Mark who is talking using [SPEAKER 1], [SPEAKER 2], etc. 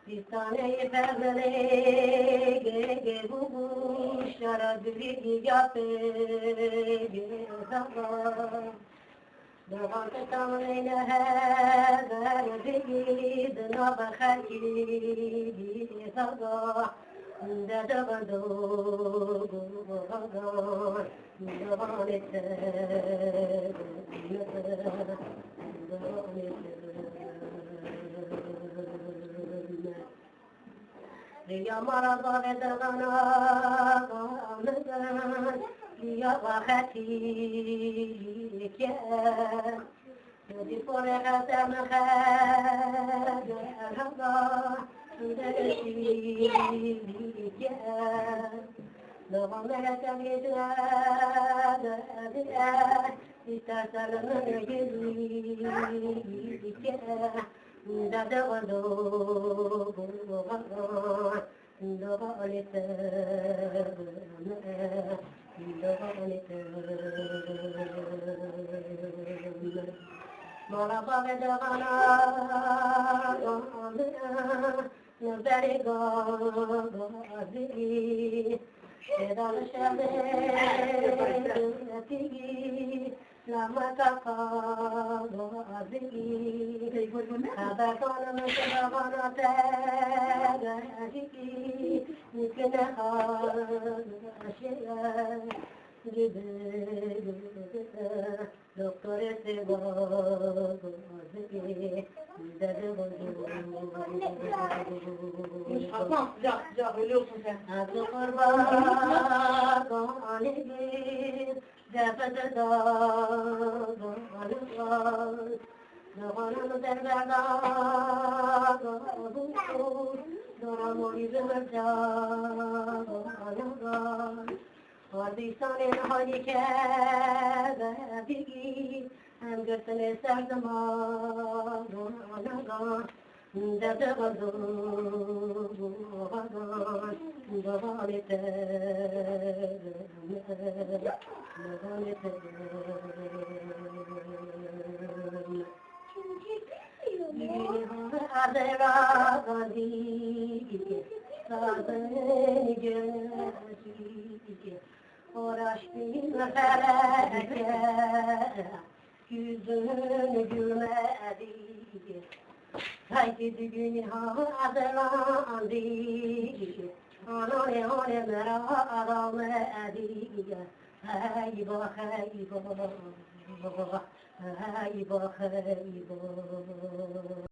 [SPEAKER 1] Bir tane perdele bu kuşlara bir yapı Doğan tamamıyla her bir dına bakar ki bir sabah Dede bado Doğan ete Yamarada ve dağına kanıdan Ya vakati ke Yedi pore hatem khade hada Desi ke Doğan hatem yedade İstersen yedi ke Dede vado Mora bave davana Nuberi gazi Edan şebe Tigi Lama kaka gazi Haber kanım davana Tegi Nikine haşeye Doktor ete gazi
[SPEAKER 2] Hasan sıcak sıcak ölüyorsun sen.
[SPEAKER 1] Adı kurban kanigir Defede dağanı var Dağanı derbeda gabukur Doğan yüzüme dağanı var Harbistan'ın harikede bilgi Hem görsene serzaman Doğan Dede vadan Doğan ete Doğan ete Adera gadi Sadeni gönesi Uğraştın feleke Yüzünü gülmedi Haydi dünya adelandı Anane merak ediyor Hey bah hey bah Hey bah hey bah